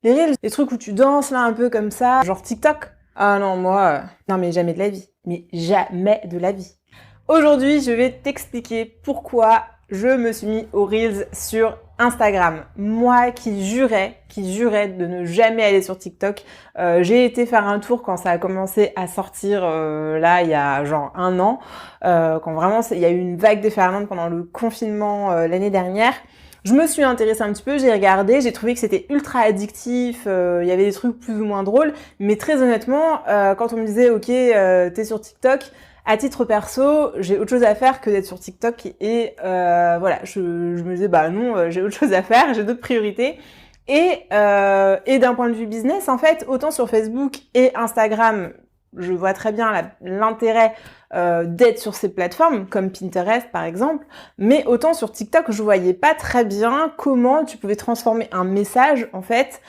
Les reels, les trucs où tu danses là un peu comme ça, genre TikTok. Ah non, moi, non mais jamais de la vie. Mais jamais de la vie. Aujourd'hui, je vais t'expliquer pourquoi je me suis mis aux Reels sur Instagram. Moi qui jurais de ne jamais aller sur TikTok. J'ai été faire un tour quand ça a commencé à sortir là il y a genre 1 an. Quand vraiment il y a eu une vague déferlante pendant le confinement l'année dernière. Je me suis intéressée un petit peu, j'ai regardé, j'ai trouvé que c'était ultra addictif, il y avait des trucs plus ou moins drôles, mais très honnêtement, quand on me disait « Ok, t'es sur TikTok », à titre perso, j'ai autre chose à faire que d'être sur TikTok et voilà, je me disais « Bah non, j'ai autre chose à faire, j'ai d'autres priorités ». Et d'un point de vue business, en fait, autant sur Facebook et Instagram, je vois très bien l'intérêt d'être sur ces plateformes, comme Pinterest par exemple, mais autant sur TikTok, je voyais pas très bien comment tu pouvais transformer un message, en fait,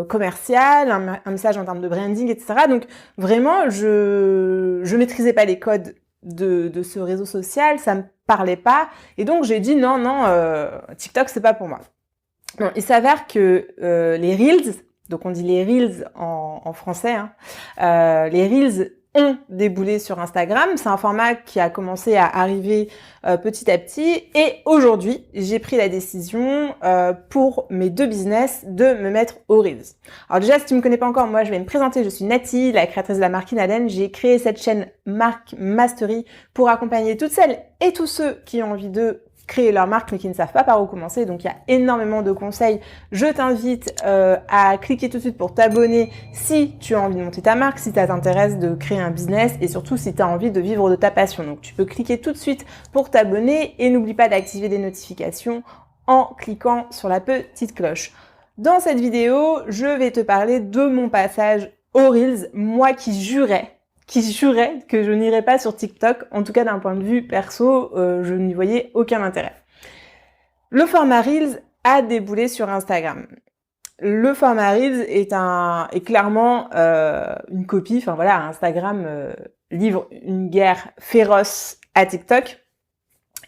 commercial, un message en termes de branding, etc. Donc vraiment, je maîtrisais pas les codes de ce réseau social, ça me parlait pas, et donc j'ai dit non, TikTok c'est pas pour moi. Bon, il s'avère que les Reels, donc on dit les Reels en français, hein, les Reels ont déboulé sur Instagram. C'est un format qui a commencé à arriver petit à petit. Et aujourd'hui, j'ai pris la décision pour mes 2 business de me mettre aux Reels. Alors déjà, si tu me connais pas encore, moi je vais me présenter. Je suis Nati, la créatrice de la marque Inaden. J'ai créé cette chaîne Marque Mastery pour accompagner toutes celles et tous ceux qui ont envie de créer leur marque mais qui ne savent pas par où commencer. Donc il y a énormément de conseils. Je t'invite à cliquer tout de suite pour t'abonner si tu as envie de monter ta marque, si ça t'intéresse de créer un business et surtout si tu as envie de vivre de ta passion. Donc tu peux cliquer tout de suite pour t'abonner et n'oublie pas d'activer des notifications en cliquant sur la petite cloche. Dans cette vidéo, je vais te parler de mon passage aux Reels, moi qui jurais que je n'irais pas sur TikTok, en tout cas d'un point de vue perso, je n'y voyais aucun intérêt. Le format Reels a déboulé sur Instagram. Le format Reels est clairement une copie, enfin voilà, Instagram livre une guerre féroce à TikTok.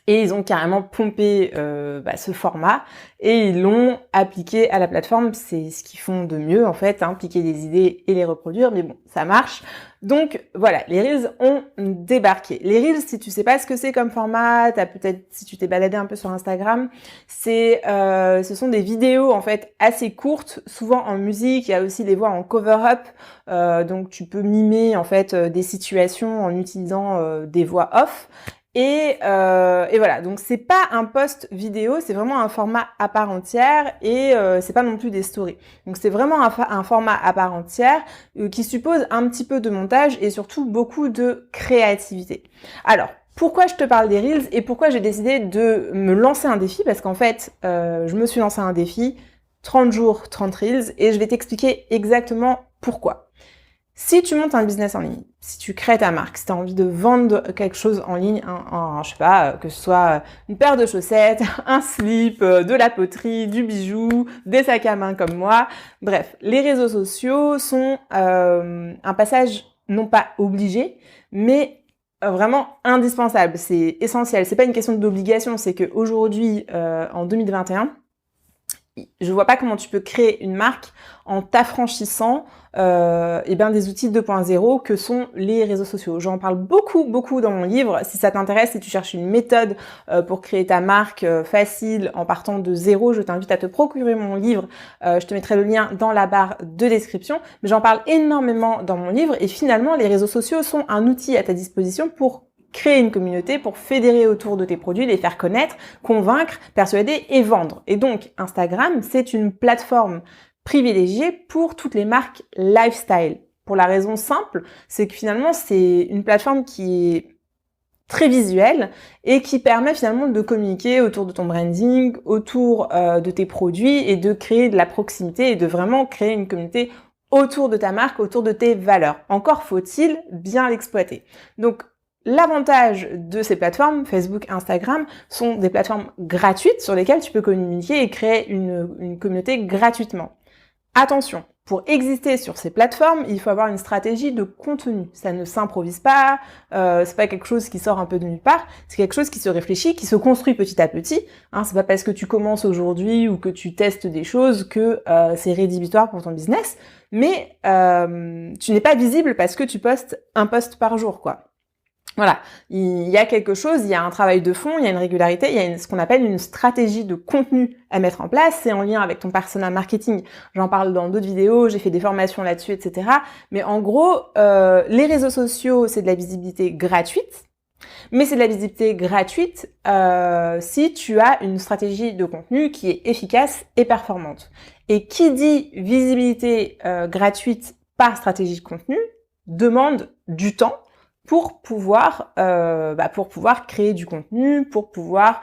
Et ils ont carrément pompé ce format et ils l'ont appliqué à la plateforme. C'est ce qu'ils font de mieux en fait, hein, piquer des idées et les reproduire. Mais bon, ça marche. Donc voilà, les Reels ont débarqué. Les Reels, si tu sais pas ce que c'est comme format, si tu t'es baladé un peu sur Instagram, ce sont des vidéos en fait assez courtes, souvent en musique. Il y a aussi des voix en cover-up, donc tu peux mimer en fait des situations en utilisant des voix off. Et voilà, donc c'est pas un post vidéo, c'est vraiment un format à part entière et c'est pas non plus des stories. Donc c'est vraiment un format à part entière qui suppose un petit peu de montage et surtout beaucoup de créativité. Alors, pourquoi je te parle des Reels et pourquoi j'ai décidé de me lancer un défi? Parce qu'en fait, je me suis lancé un défi, 30 jours, 30 Reels, et je vais t'expliquer exactement pourquoi. Si tu montes un business en ligne, si tu crées ta marque, si tu as envie de vendre quelque chose en ligne, je sais pas, que ce soit une paire de chaussettes, un slip, de la poterie, du bijou, des sacs à main comme moi, bref, les réseaux sociaux sont un passage non pas obligé, mais vraiment indispensable, c'est essentiel. C'est pas une question d'obligation, c'est qu'aujourd'hui, en 2021, je vois pas comment tu peux créer une marque en t'affranchissant des outils 2.0 que sont les réseaux sociaux. J'en parle beaucoup dans mon livre. Si ça t'intéresse, si tu cherches une méthode pour créer ta marque facile en partant de zéro, je t'invite à te procurer mon livre. Je te mettrai le lien dans la barre de description. Mais j'en parle énormément dans mon livre et finalement, les réseaux sociaux sont un outil à ta disposition pour créer une communauté, pour fédérer autour de tes produits, les faire connaître, convaincre, persuader et vendre. Et donc, Instagram, c'est une plateforme privilégiée pour toutes les marques lifestyle. Pour la raison simple, c'est que finalement, c'est une plateforme qui est très visuelle et qui permet finalement de communiquer autour de ton branding, autour de tes produits et de créer de la proximité et de vraiment créer une communauté autour de ta marque, autour de tes valeurs. Encore faut-il bien l'exploiter. Donc, l'avantage de ces plateformes, Facebook, Instagram, sont des plateformes gratuites sur lesquelles tu peux communiquer et créer une communauté gratuitement. Attention, pour exister sur ces plateformes, il faut avoir une stratégie de contenu. Ça ne s'improvise pas, c'est pas quelque chose qui sort un peu de nulle part, c'est quelque chose qui se réfléchit, qui se construit petit à petit. Hein, c'est pas parce que tu commences aujourd'hui ou que tu testes des choses que c'est rédhibitoire pour ton business, mais tu n'es pas visible parce que tu postes un post par jour, quoi. Voilà, il y a quelque chose, il y a un travail de fond, il y a une régularité, il y a ce qu'on appelle une stratégie de contenu à mettre en place. C'est en lien avec ton persona marketing. J'en parle dans d'autres vidéos, j'ai fait des formations là-dessus, etc. Mais en gros, les réseaux sociaux, c'est de la visibilité gratuite. Mais c'est de la visibilité gratuite si tu as une stratégie de contenu qui est efficace et performante. Et qui dit visibilité gratuite par stratégie de contenu demande du temps pour pouvoir créer du contenu, pour pouvoir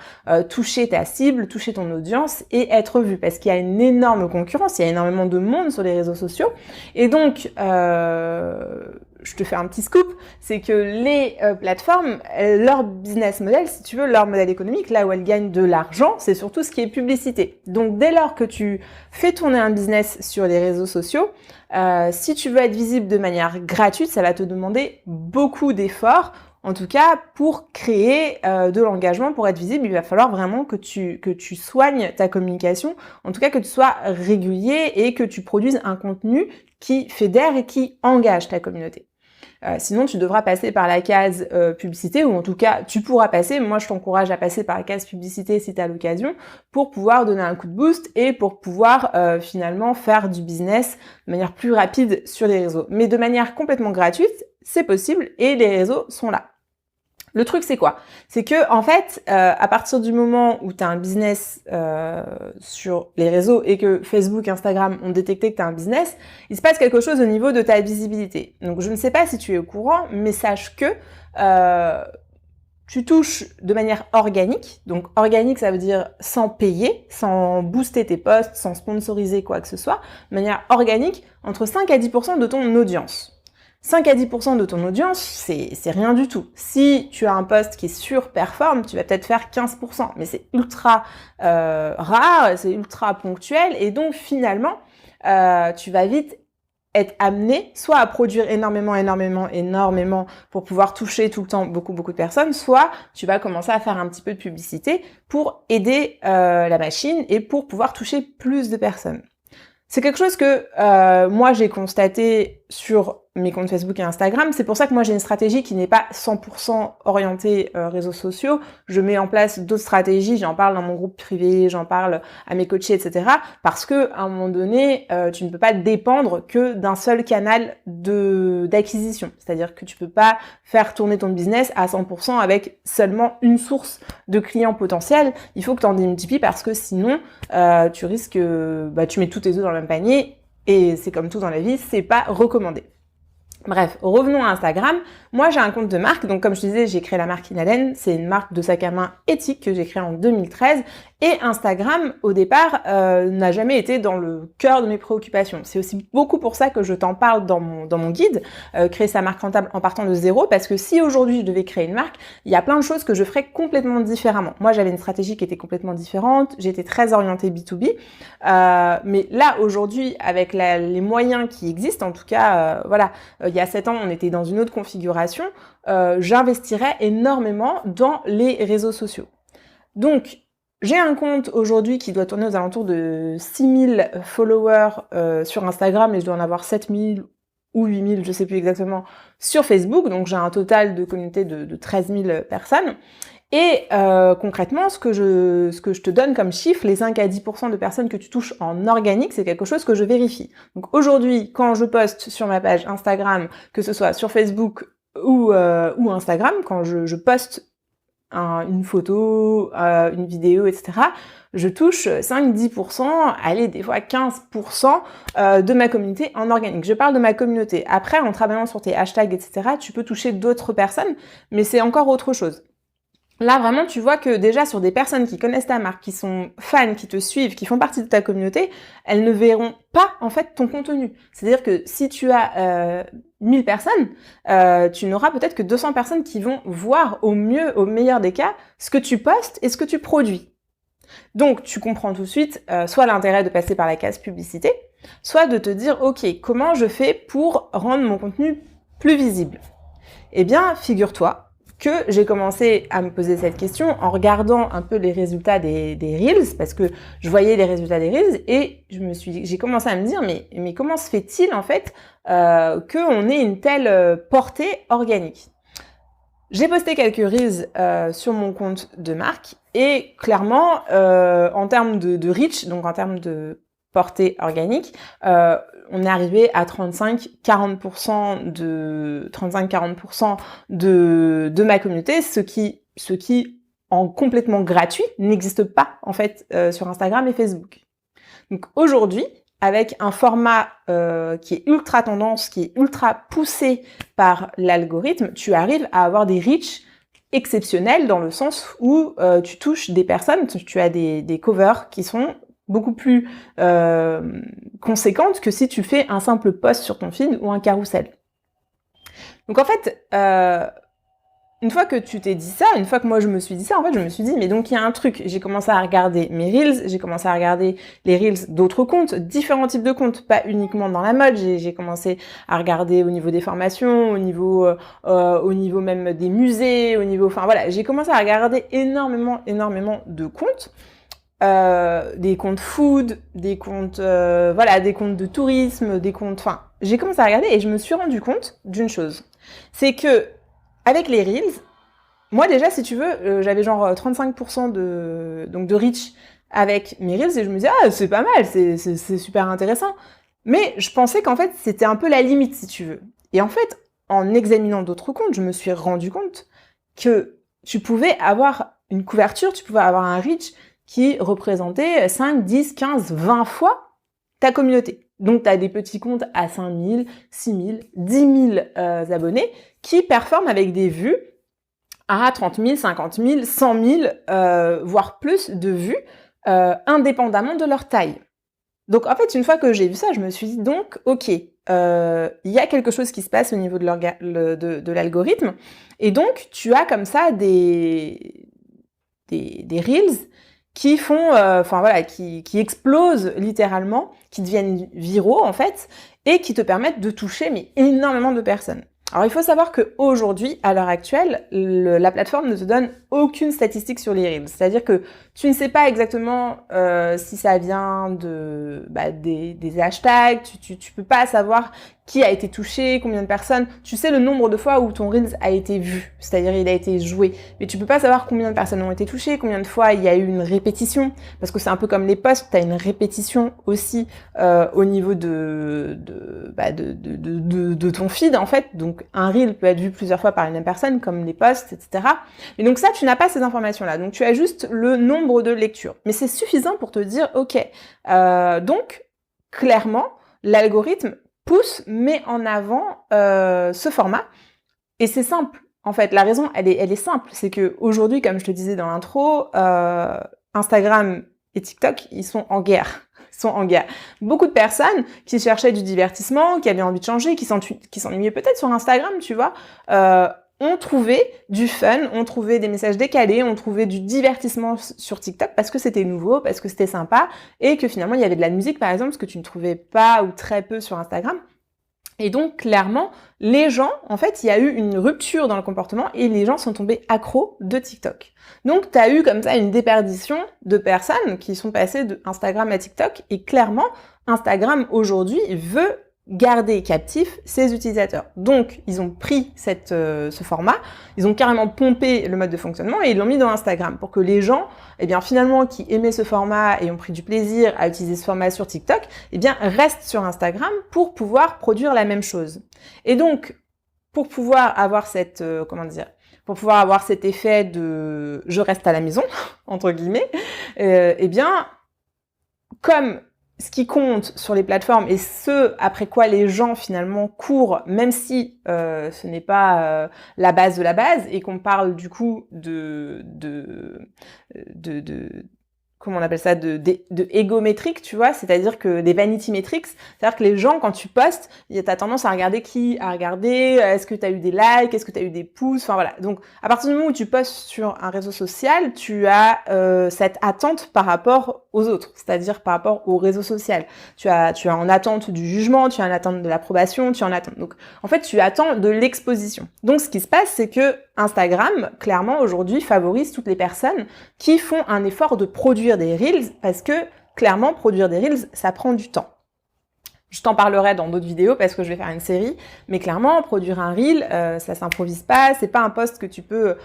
toucher ta cible, toucher ton audience et être vu. Parce qu'il y a une énorme concurrence, il y a énormément de monde sur les réseaux sociaux. Et donc, je te fais un petit scoop, c'est que les plateformes, leur business model, si tu veux, leur modèle économique, là où elles gagnent de l'argent, c'est surtout ce qui est publicité. Donc dès lors que tu fais tourner un business sur les réseaux sociaux, si tu veux être visible de manière gratuite, ça va te demander beaucoup d'efforts. En tout cas, pour créer de l'engagement, pour être visible, il va falloir vraiment que tu soignes ta communication, en tout cas que tu sois régulier et que tu produises un contenu qui fédère et qui engage ta communauté. Sinon, tu devras passer par la case publicité, ou en tout cas, tu pourras passer. Moi, je t'encourage à passer par la case publicité si tu as l'occasion, pour pouvoir donner un coup de boost et pour pouvoir finalement faire du business de manière plus rapide sur les réseaux. Mais de manière complètement gratuite, c'est possible et les réseaux sont là. Le truc, c'est quoi? C'est que, en fait, à partir du moment où tu as un business sur les réseaux et que Facebook, Instagram ont détecté que tu as un business, il se passe quelque chose au niveau de ta visibilité. Donc, je ne sais pas si tu es au courant, mais sache que tu touches de manière organique. Donc, organique, ça veut dire sans payer, sans booster tes posts, sans sponsoriser quoi que ce soit, de manière organique, entre 5 à 10% de ton audience. 5 à 10% de ton audience, c'est rien du tout. Si tu as un post qui surperforme, tu vas peut-être faire 15%, mais c'est ultra rare, c'est ultra ponctuel, et donc finalement, tu vas vite être amené soit à produire énormément pour pouvoir toucher tout le temps beaucoup de personnes, soit tu vas commencer à faire un petit peu de publicité pour aider la machine et pour pouvoir toucher plus de personnes. C'est quelque chose que moi j'ai constaté sur mes comptes Facebook et Instagram. C'est pour ça que moi j'ai une stratégie qui n'est pas 100% orientée réseaux sociaux. Je mets en place d'autres stratégies, j'en parle dans mon groupe privé, j'en parle à mes coachés, etc. Parce que à un moment donné, tu ne peux pas dépendre que d'un seul canal d'acquisition. C'est-à-dire que tu peux pas faire tourner ton business à 100% avec seulement une source de clients potentiels. Il faut que tu en démultiplies parce que sinon, tu risques, tu mets tous tes œufs dans le même panier. Et c'est comme tout dans la vie, c'est pas recommandé. Bref, revenons à Instagram. Moi, j'ai un compte de marque. Donc, comme je te disais, j'ai créé la marque Inalen. C'est une marque de sac à main éthique que j'ai créée en 2013. Et Instagram, au départ, n'a jamais été dans le cœur de mes préoccupations. C'est aussi beaucoup pour ça que je t'en parle dans mon guide, créer sa marque rentable en partant de zéro. Parce que si aujourd'hui, je devais créer une marque, il y a plein de choses que je ferais complètement différemment. Moi, j'avais une stratégie qui était complètement différente. J'étais très orientée B2B. Mais là, aujourd'hui, avec les moyens qui existent, en tout cas, il y a 7 ans, on était dans une autre configuration, j'investirais énormément dans les réseaux sociaux. Donc, j'ai un compte aujourd'hui qui doit tourner aux alentours de 6000 followers sur Instagram et je dois en avoir 7000 ou 8000, je sais plus exactement, sur Facebook. Donc, j'ai un total de communauté de 13 000 personnes. Et concrètement, ce que je te donne comme chiffre, les 5 à 10% de personnes que tu touches en organique, c'est quelque chose que je vérifie. Donc aujourd'hui, quand je poste sur ma page Instagram, que ce soit sur Facebook ou Instagram, quand je poste une photo, une vidéo, etc., je touche 5-10%, allez, des fois 15% de ma communauté en organique. Je parle de ma communauté. Après, en travaillant sur tes hashtags, etc., tu peux toucher d'autres personnes, mais c'est encore autre chose. Là, vraiment, tu vois que déjà sur des personnes qui connaissent ta marque, qui sont fans, qui te suivent, qui font partie de ta communauté, elles ne verront pas, en fait, ton contenu. C'est-à-dire que si tu as 1000 personnes, tu n'auras peut-être que 200 personnes qui vont voir au meilleur des cas, ce que tu postes et ce que tu produis. Donc, tu comprends tout de suite soit l'intérêt de passer par la case publicité, soit de te dire, ok, comment je fais pour rendre mon contenu plus visible? Eh bien, figure-toi que j'ai commencé à me poser cette question en regardant un peu les résultats des Reels, parce que je voyais les résultats des Reels et j'ai commencé à me dire, mais comment se fait-il en fait qu'on ait une telle portée organique? J'ai posté quelques Reels sur mon compte de marque et clairement, en termes de reach, donc en termes de portée organique, on est arrivé à 35-40% de ma communauté, ce qui en complètement gratuit n'existe pas en fait sur Instagram et Facebook. Donc aujourd'hui, avec un format qui est ultra tendance, qui est ultra poussé par l'algorithme, tu arrives à avoir des reach exceptionnels dans le sens où tu touches des personnes, tu as des covers qui sont beaucoup plus conséquentes que si tu fais un simple post sur ton feed ou un carrousel. Donc en fait, une fois que tu t'es dit ça, une fois que moi je me suis dit ça, en fait je me suis dit mais donc il y a un truc. J'ai commencé à regarder mes Reels, j'ai commencé à regarder les Reels d'autres comptes, différents types de comptes, pas uniquement dans la mode. J'ai commencé à regarder au niveau des formations, au niveau même des musées, au niveau, enfin voilà, j'ai commencé à regarder énormément de comptes. Des comptes food, des comptes des comptes de tourisme, des comptes, enfin j'ai commencé à regarder et je me suis rendu compte d'une chose, c'est que avec les Reels, moi déjà si tu veux, j'avais genre 35% de reach avec mes Reels et je me disais ah c'est pas mal, c'est super intéressant, mais je pensais qu'en fait c'était un peu la limite si tu veux. Et en fait en examinant d'autres comptes, je me suis rendu compte que tu pouvais avoir une couverture, tu pouvais avoir un reach qui représentait 5, 10, 15, 20 fois ta communauté. Donc, tu as des petits comptes à 5 000, 6 000, 10 000 abonnés qui performent avec des vues à 30 000, 50 000, 100 000, voire plus de vues, indépendamment de leur taille. Donc, en fait, une fois que j'ai vu ça, je me suis dit donc, ok, il y a quelque chose qui se passe au niveau de l'algorithme. Et donc, tu as comme ça des Reels qui font, qui explosent littéralement, qui deviennent viraux en fait, et qui te permettent de toucher mais énormément de personnes. Alors il faut savoir qu'aujourd'hui, à l'heure actuelle, la plateforme ne te donne aucune statistique sur les Reels. C'est-à-dire que tu ne sais pas exactement si ça vient des hashtags, tu peux pas savoir qui a été touché, combien de personnes. Tu sais le nombre de fois où ton Reels a été vu, c'est-à-dire il a été joué. Mais tu peux pas savoir combien de personnes ont été touchées, combien de fois il y a eu une répétition. Parce que c'est un peu comme les posts, tu as une répétition aussi au niveau de ton feed en fait. Donc un Reel peut être vu plusieurs fois par une même personne, comme les posts, etc. Et donc ça, tu n'as pas ces informations-là. Donc tu as juste le nombre de lectures. Mais c'est suffisant pour te dire, ok, donc clairement, l'algorithme pousse, met en avant ce format. Et c'est simple. En fait, la raison, elle est simple. C'est que aujourd'hui, comme je te disais dans l'intro, Instagram et TikTok, ils sont en guerre. Beaucoup de personnes qui cherchaient du divertissement, qui avaient envie de changer, qui s'ennuyaient peut-être sur Instagram, tu vois, ont trouvé du fun, ont trouvé des messages décalés, ont trouvé du divertissement sur TikTok parce que c'était nouveau, parce que c'était sympa et que finalement il y avait de la musique par exemple, ce que tu ne trouvais pas ou très peu sur Instagram. Et donc, clairement, les gens, en fait, il y a eu une rupture dans le comportement et les gens sont tombés accros de TikTok. Donc, tu as eu comme ça une déperdition de personnes qui sont passées de Instagram à TikTok et clairement, Instagram aujourd'hui veut garder captifs ses utilisateurs. Donc, ils ont pris ce format, ils ont carrément pompé le mode de fonctionnement et ils l'ont mis dans Instagram pour que les gens, eh bien, finalement, qui aimaient ce format et ont pris du plaisir à utiliser ce format sur TikTok, eh bien, restent sur Instagram pour pouvoir produire la même chose. Et donc, pour pouvoir avoir pour pouvoir avoir cet effet de « je reste à la maison », entre guillemets, eh bien, comme ce qui compte sur les plateformes et ce après quoi les gens finalement courent, même si ce n'est pas la base de la base et qu'on parle du coup comment on appelle ça, de égométrique, tu vois, c'est-à-dire que des vanity metrics, c'est-à-dire que les gens, quand tu postes, t'as tendance à regarder est-ce que tu as eu des likes, est-ce que tu as eu des pouces, enfin voilà. Donc, à partir du moment où tu postes sur un réseau social, tu as cette attente par rapport aux autres, c'est-à-dire par rapport au réseau social. Tu as en attente du jugement, tu as en attente de l'approbation, tu as en attente. Donc, en fait, tu attends de l'exposition. Donc, ce qui se passe, c'est que Instagram, clairement, aujourd'hui, favorise toutes les personnes qui font un effort de produire des Reels parce que, clairement, produire des Reels, ça prend du temps. Je t'en parlerai dans d'autres vidéos parce que je vais faire une série, mais clairement, produire un Reel, ça s'improvise pas, c'est pas un post que tu peux,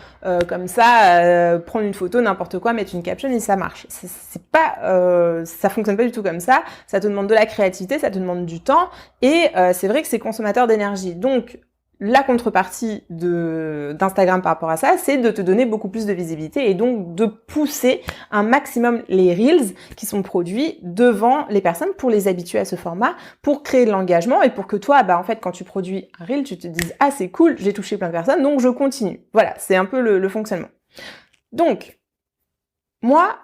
comme ça, prendre une photo, n'importe quoi, mettre une caption et ça marche. C'est pas, ça fonctionne pas du tout comme ça te demande de la créativité, ça te demande du temps, et c'est vrai que c'est consommateur d'énergie. Donc, la contrepartie d'Instagram par rapport à ça, c'est de te donner beaucoup plus de visibilité et donc de pousser un maximum les Reels qui sont produits devant les personnes pour les habituer à ce format, pour créer de l'engagement et pour que toi, en fait, quand tu produis un Reel, tu te dises « Ah, c'est cool, j'ai touché plein de personnes, donc je continue. » Voilà, c'est un peu le fonctionnement. Donc, moi,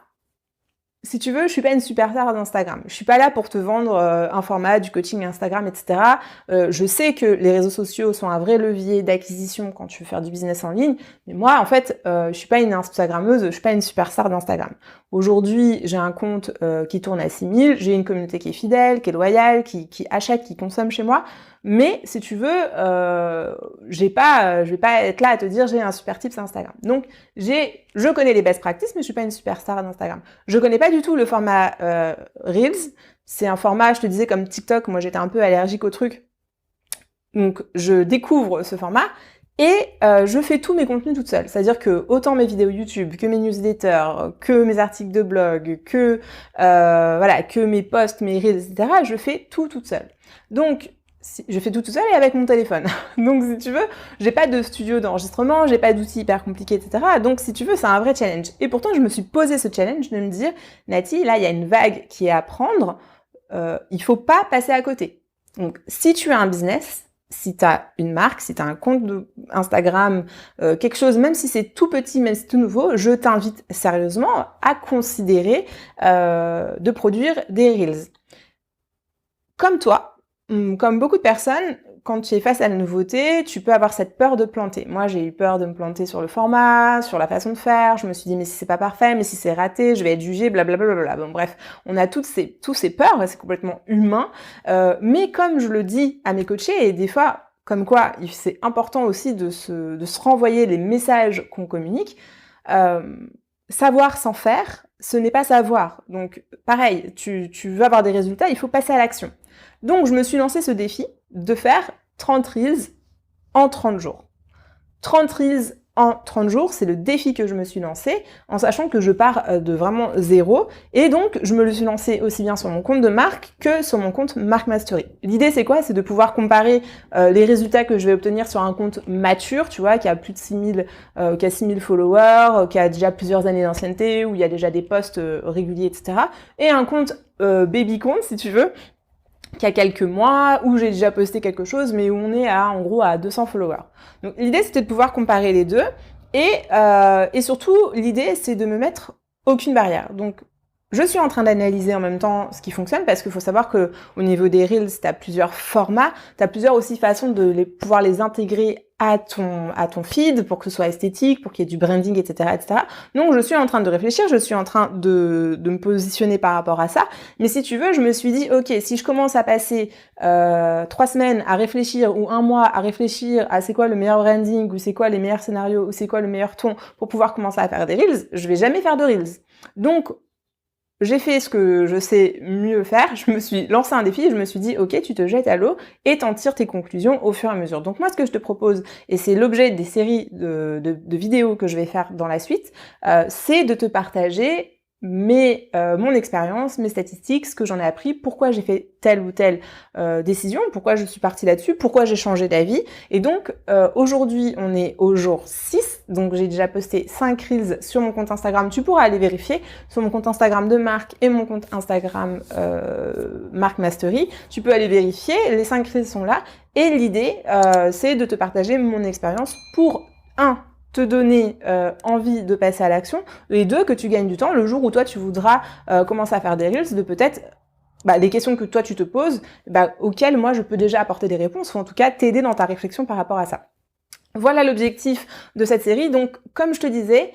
si tu veux, je suis pas une superstar d'Instagram. Je suis pas là pour te vendre un format, du coaching Instagram, etc. Je sais que les réseaux sociaux sont un vrai levier d'acquisition quand tu veux faire du business en ligne. Mais moi, en fait, je suis pas une Instagrammeuse, je suis pas une superstar d'Instagram. Aujourd'hui, j'ai un compte qui tourne à 6000, j'ai une communauté qui est fidèle, qui est loyale, qui achète, qui consomme chez moi. Mais si tu veux, je vais pas être là à te dire j'ai un super tip sur Instagram. Donc je connais les best practices, mais je suis pas une superstar d'Instagram. Je connais pas du tout le format Reels. C'est un format, je te disais, comme TikTok. Moi, j'étais un peu allergique au truc. Donc je découvre ce format et je fais tous mes contenus toute seule. C'est-à-dire que autant mes vidéos YouTube, que mes newsletters, que mes articles de blog, que mes posts, mes reels, etc. Je fais tout toute seule. Donc je fais tout seul et avec mon téléphone. Donc, si tu veux, j'ai pas de studio d'enregistrement, j'ai pas d'outils hyper compliqués, etc. Donc, si tu veux, c'est un vrai challenge. Et pourtant, je me suis posé ce challenge de me dire, Nati, là, il y a une vague qui est à prendre, il faut pas passer à côté. Donc, si tu as un business, si tu as une marque, si tu as un compte Instagram, quelque chose, même si c'est tout petit, même si c'est tout nouveau, je t'invite sérieusement à considérer de produire des Reels. Comme toi, comme beaucoup de personnes, quand tu es face à la nouveauté, tu peux avoir cette peur de planter. Moi, j'ai eu peur de me planter sur le format, sur la façon de faire. Je me suis dit, mais si c'est pas parfait, mais si c'est raté, je vais être jugée, blablabla. Bon, bref, on a tous ces peurs, c'est complètement humain. Mais comme je le dis à mes coachés, et des fois, comme quoi, c'est important aussi de se renvoyer les messages qu'on communique. Savoir sans faire, ce n'est pas savoir. Donc, pareil, tu veux avoir des résultats, il faut passer à l'action. Donc, je me suis lancé ce défi de faire 30 Reels en 30 jours. 30 Reels en 30 jours, c'est le défi que je me suis lancé, en sachant que je pars de vraiment zéro. Et donc, je me le suis lancé aussi bien sur mon compte de marque que sur mon compte Mark Mastery. L'idée, c'est quoi? C'est de pouvoir comparer les résultats que je vais obtenir sur un compte mature, tu vois, qui a plus de 6000, qui a 6000 followers, qui a déjà plusieurs années d'ancienneté, où il y a déjà des posts réguliers, etc. Et un compte baby compte, si tu veux, qui a quelques mois, où j'ai déjà posté quelque chose, mais où on est en gros à 200 followers. Donc l'idée, c'était de pouvoir comparer les deux, et surtout, l'idée, c'est de me mettre aucune barrière. Donc, je suis en train d'analyser en même temps ce qui fonctionne, parce qu'il faut savoir que au niveau des Reels, tu as plusieurs formats, tu as plusieurs aussi façons de pouvoir les intégrer à ton feed pour que ce soit esthétique, pour qu'il y ait du branding, etc., etc. Donc, je suis en train de réfléchir, je suis en train de me positionner par rapport à ça. Mais si tu veux, je me suis dit, ok, si je commence à passer 3 semaines à réfléchir ou 1 mois à réfléchir à c'est quoi le meilleur branding ou c'est quoi les meilleurs scénarios ou c'est quoi le meilleur ton pour pouvoir commencer à faire des Reels, je vais jamais faire de Reels. Donc, j'ai fait ce que je sais mieux faire, je me suis lancé un défi et je me suis dit, ok, tu te jettes à l'eau et t'en tires tes conclusions au fur et à mesure. Donc moi, ce que je te propose, et c'est l'objet des séries de vidéos que je vais faire dans la suite, c'est de te partager mon expérience, mes statistiques, ce que j'en ai appris, pourquoi j'ai fait telle ou telle décision, pourquoi je suis partie là-dessus, pourquoi j'ai changé d'avis. Et donc, aujourd'hui, on est au jour 6, donc j'ai déjà posté 5 Reels sur mon compte Instagram. Tu pourras aller vérifier sur mon compte Instagram de Marc et mon compte Instagram Mark Mastery. Tu peux aller vérifier, les 5 Reels sont là. Et l'idée, c'est de te partager mon expérience pour, te donner envie de passer à l'action, et 2, que tu gagnes du temps le jour où toi tu voudras commencer à faire des Reels, de peut-être les questions que toi tu te poses, auxquelles moi je peux déjà apporter des réponses, ou en tout cas t'aider dans ta réflexion par rapport à ça. Voilà l'objectif de cette série. Donc, comme je te disais,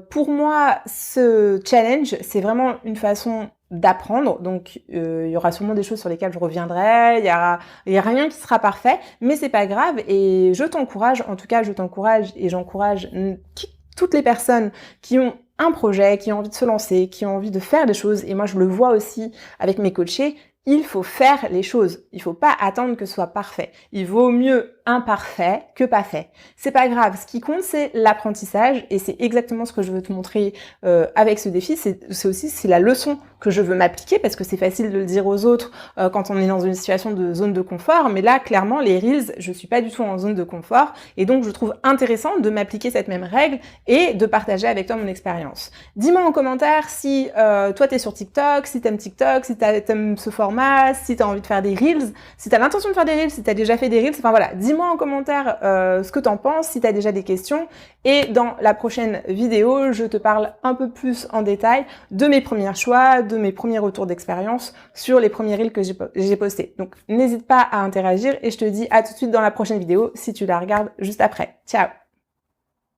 pour moi, ce challenge, c'est vraiment une façon d'apprendre. Donc, il y aura sûrement des choses sur lesquelles je reviendrai. Il y a rien qui sera parfait, mais c'est pas grave. Et je t'encourage, en tout cas, je t'encourage et j'encourage toutes les personnes qui ont un projet, qui ont envie de se lancer, qui ont envie de faire des choses. Et moi, je le vois aussi avec mes coachés. Il faut faire les choses. Il faut pas attendre que ce soit parfait. Il vaut mieux imparfait que pas fait. C'est pas grave. Ce qui compte, c'est l'apprentissage, et c'est exactement ce que je veux te montrer avec ce défi. C'est la leçon que je veux m'appliquer, parce que c'est facile de le dire aux autres quand on est dans une situation de zone de confort. Mais là, clairement, les Reels, je suis pas du tout en zone de confort, et donc je trouve intéressant de m'appliquer cette même règle et de partager avec toi mon expérience. Dis-moi en commentaire si toi t'es sur TikTok, si t'aimes TikTok, si t'aimes ce format, si t'as envie de faire des Reels, si t'as l'intention de faire des Reels, si t'as déjà fait des Reels, enfin voilà, dis-moi en commentaire ce que t'en penses, si t'as déjà des questions, et dans la prochaine vidéo, je te parle un peu plus en détail de mes premiers choix, de mes premiers retours d'expérience sur les premiers Reels que j'ai postés. Donc n'hésite pas à interagir, et je te dis à tout de suite dans la prochaine vidéo si tu la regardes juste après. Ciao!